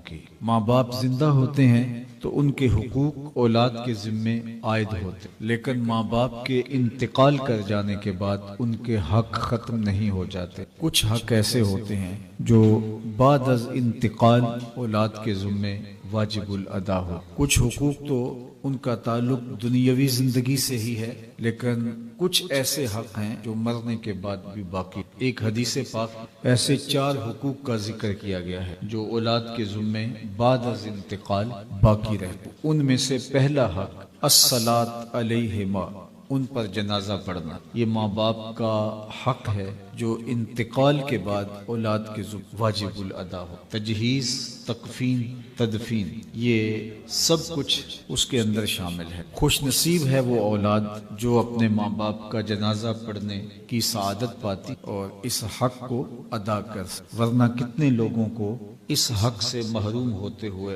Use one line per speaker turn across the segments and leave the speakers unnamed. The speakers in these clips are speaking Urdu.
کی۔ ماں باپ زندہ ہوتے ہیں تو ان کے حقوق اولاد کے ذمے عائد ہوتے، لیکن ماں باپ کے انتقال کر جانے کے بعد ان کے حق ختم نہیں ہو جاتے۔ کچھ حق ایسے ہوتے ہیں جو بعد از انتقال اولاد کے ذمے واجب الادا ہو۔ کچھ حقوق تو ان کا تعلق دنیاوی زندگی سے ہی ہے، لیکن کچھ ایسے حق ہیں جو مرنے کے بعد بھی باقی۔ ایک حدیث پاک ایسے 4 حقوق کا ذکر کیا گیا ہے جو اولاد کے ذمے بعد از انتقال باقی رہتے۔ ان میں سے پہلا حق الصلاۃ علیہما، ان پر جنازہ پڑھنا۔ یہ ماں باپ کا حق ہے جو انتقال کے بعد اولاد کے ذمہ واجب الادا ہو۔ تجہیز، تکفین، تدفین، یہ سب کچھ اس کے اندر شامل ہے۔ خوش نصیب ہے وہ اولاد جو اپنے ماں باپ کا جنازہ پڑھنے کی سعادت پاتی اور اس حق کو ادا کر، ورنہ کتنے لوگوں کو اس حق سے محروم ہوتے ہوئے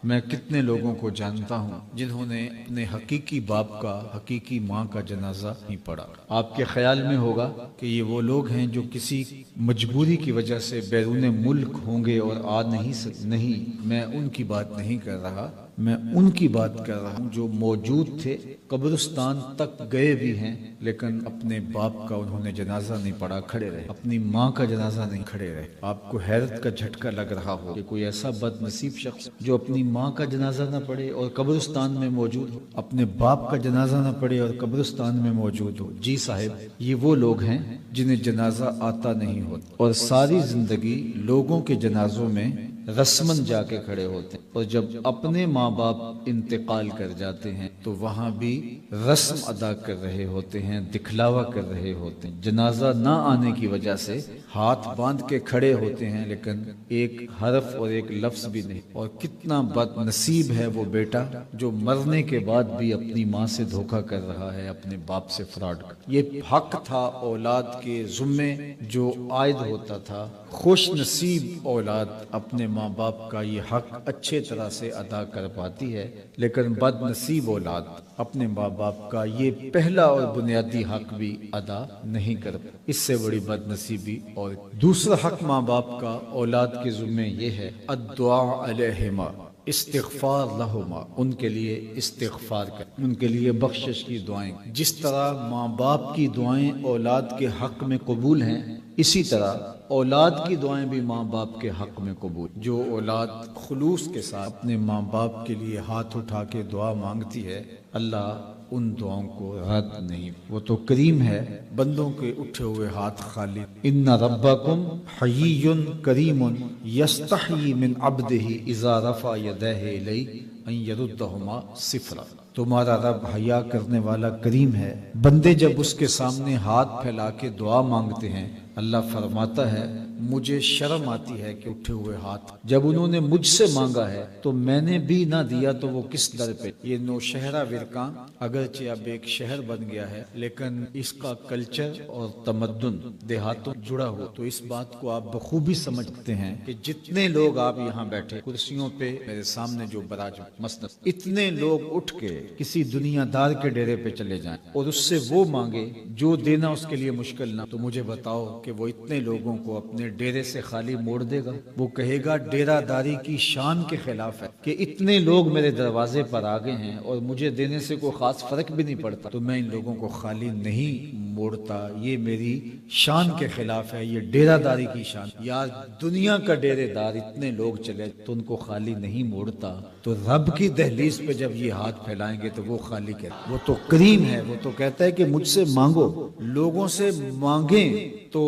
میں کتنے لوگوں کو جانتا ہوں جنہوں نے اپنے حقیقی باپ کا، حقیقی ماں کا جنازہ نہیں پڑھا۔ آپ کے خیال میں ہوگا کہ یہ وہ لوگ ہیں جو کسی مجبوری کی وجہ سے بیرون ملک ہوں گے اور آ نہیں سکتے۔ نہیں، میں ان کی بات نہیں کر رہا، میں ان کی بات کر رہا ہوں جو موجود تھے، قبرستان تک گئے بھی ہیں، لیکن اپنے باپ کا انہوں نے جنازہ نہیں پڑھا، کھڑے رہے، اپنی ماں کا جنازہ نہیں کھڑے رہے۔ آپ کو حیرت کا جھٹکا لگ رہا ہو کہ کوئی ایسا بد نصیب شخص جو اپنی ماں کا جنازہ نہ پڑھے اور قبرستان میں موجود ہو، اپنے باپ کا جنازہ نہ پڑھے اور قبرستان میں موجود ہو۔ جی صاحب، یہ وہ لوگ ہیں جنہیں جنازہ آتا نہیں ہوتا اور ساری زندگی لوگوں کے جنازوں میں رسمن جا کے کھڑے ہوتے ہیں، اور جب اپنے ماں باپ انتقال کر جاتے ہیں تو وہاں بھی رسم ادا کر رہے ہوتے ہیں، دکھلاوا کر رہے ہوتے ہیں۔ جنازہ نہ آنے کی وجہ سے ہاتھ باندھ کے کھڑے ہوتے ہیں، لیکن ایک حرف اور ایک لفظ بھی نہیں۔ اور کتنا بد نصیب ہے وہ بیٹا جو مرنے کے بعد بھی اپنی ماں سے دھوکہ کر رہا ہے، اپنے باپ سے فراڈ کر۔ یہ حق تھا اولاد کے ذمے جو عائد ہوتا تھا۔ خوش نصیب اولاد اپنے ماں باپ کا یہ حق اچھے طرح سے ادا کر پاتی ہے، لیکن بد نصیب اولاد اپنے ماں باپ کا یہ پہلا اور بنیادی حق بھی ادا نہیں کر پاتی۔ اس سے بڑی بد نصیبی اور دوسرا حق ماں باپ کا اولاد کے ذمے یہ ہے الدعاء علیہما، استغفار لہما، ان کے لیے استغفار کر، ان کے لیے بخشش کی دعائیں۔ جس طرح ماں باپ کی دعائیں اولاد کے حق میں قبول ہیں، اسی طرح اولاد کی دعائیں بھی ماں باپ کے حق میں قبول۔ جو اولاد خلوص کے ساتھ اپنے ماں باپ کے لیے ہاتھ اٹھا کے دعا مانگتی ہے، اللہ ان دعاؤں کو رد نہیں۔ وہ تو کریم ہے، بندوں کے اٹھے ہوئے ہاتھ خالی۔ ان ربکم حیی کریم یستحیی من عبدہ اذا رفع یدیہ الیہ ان یردہما صفرا۔ تمہارا رب حیا کرنے والا کریم ہے، بندے جب اس کے سامنے ہاتھ پھیلا کے دعا مانگتے ہیں، اللہ فرماتا ہے مجھے شرم آتی ہے کہ اٹھے ہوئے ہاتھ جب انہوں نے مجھ سے مانگا ہے تو میں نے بھی نہ دیا تو وہ کس در پہ۔ یہ نوشہرہ ورکان اگرچہ اب ایک شہر بن گیا ہے، لیکن اس کا کلچر اور تمدن دیہاتوں جڑا ہوا، تو اس بات کو آپ بخوبی سمجھتے ہیں کہ جتنے لوگ آپ یہاں بیٹھے کرسیوں پہ میرے سامنے جو براج مسند، اتنے لوگ اٹھ کے کسی دنیا دار کے ڈیرے پہ چلے جائیں اور اس سے وہ مانگے جو دینا اس کے لیے مشکل نہ، تو مجھے بتاؤ کہ وہ اتنے لوگوں کو اپنے ڈیرے سے خالی موڑ دے گا؟ وہ کہے گا ڈیرہ داری کی شان کے خلاف ہے کہ اتنے لوگ میرے دروازے پر آ گئے ہیں اور مجھے دینے سے کوئی خاص فرق بھی نہیں پڑتا، تو میں ان لوگوں کو خالی نہیں موڑتا، یہ میری شان کے خلاف ہے، یہ ڈیرہ داری کی شان۔ یار دنیا کا ڈیرے دار اتنے لوگ چلے تو ان کو خالی نہیں موڑتا، تو رب کی دہلیز پہ جب یہ ہاتھ پھیلائیں گے تو وہ خالی کہتا، وہ تو کریم ہے، وہ تو کہتا ہے کہ مجھ سے مانگو۔ لوگوں سے مانگیں تو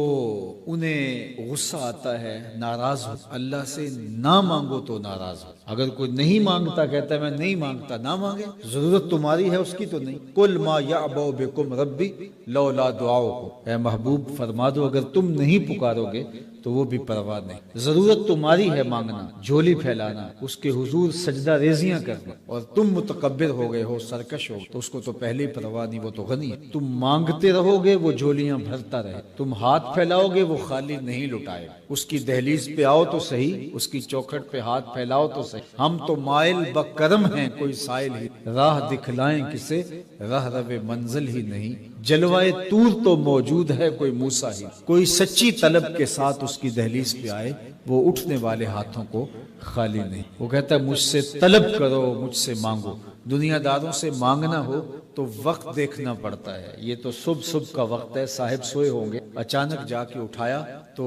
انہیں غصہ آتا ہے، ناراض ہو، اللہ سے نہ مانگو تو ناراض ہو۔ اگر کوئی نہیں مانگتا، کہتا ہے میں نہیں مانگتا، نہ مانگے، ضرورت تمہاری ہے اس کی تو نہیں۔ قل ما یعبأ بکم ربی لولا دعاؤکم، اے محبوب فرما دو اگر تم نہیں پکارو گے تو وہ بھی پرواہ نہیں۔ ضرورت تمہاری ہے مانگنا، جھولی پھیلانا، اس کے حضور سجدہ ریزیاں کرنا، اور تم متکبر ہو گئے ہو، سرکش ہو، تو اس کو تو پہلے پرواہ نہیں، وہ تو غنی ہے۔ تم مانگتے رہو گے وہ جھولیاں بھرتا رہے، تم ہاتھ پھیلاؤ گے وہ خالی نہیں لٹائے، اس کی دہلیز پہ آؤ تو صحیح، اس کی چوکھٹ پہ ہاتھ پھیلاؤ تو صحیح۔ ہم تو مائل بکرم ہیں، کوئی سائل ہی راہ دکھلائیں کسے، راہ رو منزل ہی نہیں جلوائے طور تو موجود ہے کوئی موسیٰ ہی، کوئی سچی طلب کے ساتھ اس کی دہلیز پہ آئے وہ اٹھنے والے ہاتھوں کو خالی نہیں۔ وہ کہتا ہے مجھ سے طلب کرو، مجھ سے مانگو۔ دنیا داروں سے مانگنا ہو تو وقت دیکھنا پڑتا ہے۔ یہ تو صبح کا وقت ہے، صاحب سوئے ہوں گے، اچانک جا کے اٹھایا تو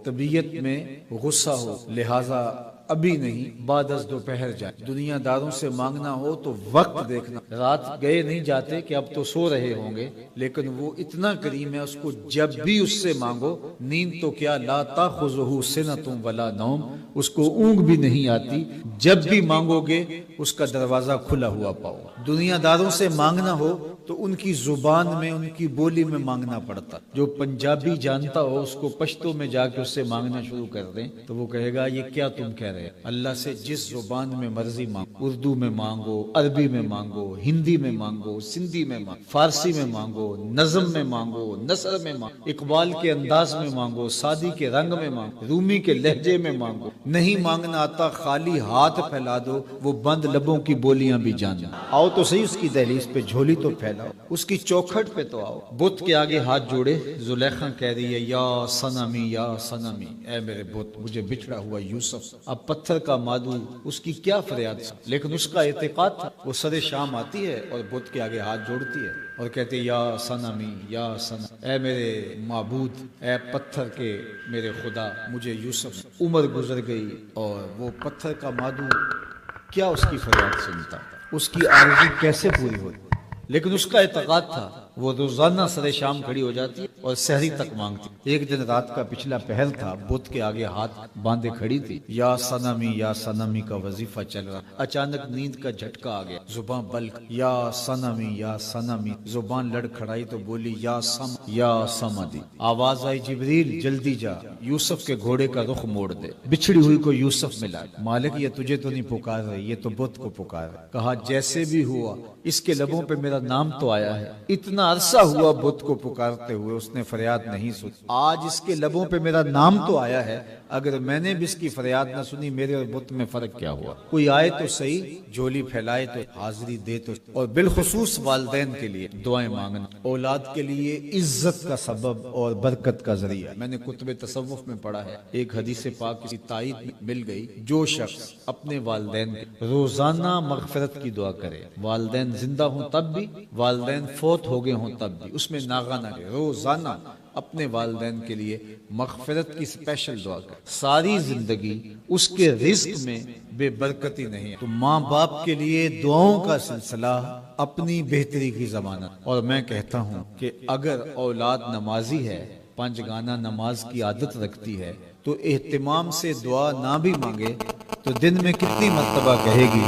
طبیعت میں غصہ ہو، لہٰذا ابھی نہیں، بعد از دوپہر جائے۔ دنیا داروں سے مانگنا ہو تو وقت دیکھنا، رات گئے نہیں جاتے کہ اب تو سو رہے ہوں گے، لیکن وہ اتنا کریم ہے، اس کو جب بھی اس سے مانگو، نیند تو کیا لا تاخذہ سنۃ ولا نوم، اس کو اونگ بھی نہیں آتی، جب بھی مانگو گے اس کا دروازہ کھلا ہوا پاؤ۔ دنیا داروں سے مانگنا ہو تو ان کی زبان میں، ان کی بولی میں مانگنا پڑتا۔ جو پنجابی جانتا ہو اس کو پشتو میں جا کے اس سے مانگنا شروع کر دیں تو وہ کہے گا یہ کیا تم کہہ رہے ہیں؟ اللہ سے جس زبان میں مرضی مانگو، اردو میں مانگو، عربی میں مانگو، ہندی میں مانگو، سندھی میں مانگو، فارسی میں مانگو، نظم میں مانگو، نثر میں مانگو، اقبال کے انداز میں مانگو، سعدی کے رنگ میں مانگو، رومی کے لہجے میں مانگو۔ نہیں مانگنا آتا خالی ہاتھ پھیلا دو، وہ بند لبوں کی بولیاں بھی جاننا۔ آؤ تو صحیح اس کی دہلیز پہ، جھولی تو پھیلاؤ، اس کی چوکھٹ پہ تو آؤ۔ بت کے آگے ہاتھ جوڑے زلیخا کہہ رہی ہے یا صنمی یا صنمی، اے میرے بت، مجھے بچھڑا ہوا یوسف۔ اب پتھر کا مادو، اس کی کیا فریاد تھا، لیکن اس کا اعتقاد تھا۔ وہ سر شام آتی ہے اور بت کے آگے ہاتھ جوڑتی ہے اور کہتے یا صنمی یا صنم، اے میرے معبود، اے پتھر کے میرے خدا، مجھے یوسف۔ عمر گزر گئی اور وہ پتھر کا مادو کیا اس کی فریاد سنتا، اس کی آرزو کیسے پوری ہوتی، لیکن اس کا اعتقاد تھا۔ وہ روزانہ سر شام کھڑی ہو جاتی اور سحری تک مانگتی۔ ایک دن رات کا پچھلا پہر تھا، بت کے آگے ہاتھ باندھے کھڑی تھی، یا صنمی کا وظیفہ چل رہا۔ اچانک نیند کا جھٹکا آ گیا، زبان بلک، یا صنمی، زبان لڑ کھڑائی تو بولی یا صمدی۔ آواز آئی جبریل جلدی جا، یوسف کے گھوڑے کا رخ موڑ دے، بچھڑی ہوئی کو یوسف ملا۔ مالک یہ تجھے تو نہیں پکار رہے، یہ تو بت کو پکار رہے۔ کہا جیسے بھی ہوا اس کے لبوں پہ میرا نام تو آیا ہے۔ اتنا عرصہ ہوا بت کو پکارتے ہوئے، اس نے فریاد نہیں سنی، آج اس کے لبوں پہ میرا نام تو آیا ہے، اگر میں نے بھی اس کی فریاد نہ سنی، میرے اور بت میں فرق کیا ہوا؟ کوئی آئے تو صحیح، جھولی پھیلائے تو حاضری دے تو۔ اور بالخصوص والدین کے لیے دعائیں مانگنا، اولاد کے لیے عزت کا سبب اور برکت کا ذریعہ۔ میں نے کتب تصوف میں پڑھا ہے، ایک حدیث پاک کی تائید مل گئی، جو شخص اپنے والدین کے روزانہ مغفرت کی دعا کرے، والدین زندہ ہوں تب بھی، والدین فوت ہو گئے ہوں تب بھی، اس میں ناغہ نہ کرے، روزانہ اپنے والدین کے لیے مغفرت کی سپیشل دعا کرے، ساری زندگی اس کے رزق میں بے برکتی نہیں ہے۔ تو ماں باپ کے لیے دعاؤں کا سلسلہ اپنی بہتری کی ضمانت۔ اور میں کہتا ہوں کہ اگر اولاد نمازی ہے، 5 گانا نماز کی عادت رکھتی ہے، تو اہتمام سے دعا نہ بھی مانگے تو دن میں کتنی مرتبہ کہے گی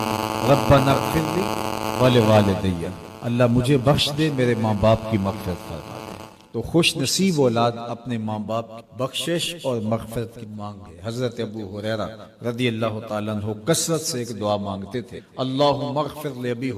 ربنا اغفر لی ولوالدی، اللہ مجھے بخش دے، میرے ماں باپ کی مغفرت فرما دے۔ تو خوش نصیب اولاد اپنے ماں باپ کی بخشش اور مغفرت کی مانگے۔ حضرت ابو ہریرہ رضی اللہ تعالیٰ عنہ کثرت سے ایک دعا مانگتے تھے، اللہم اغفر لابی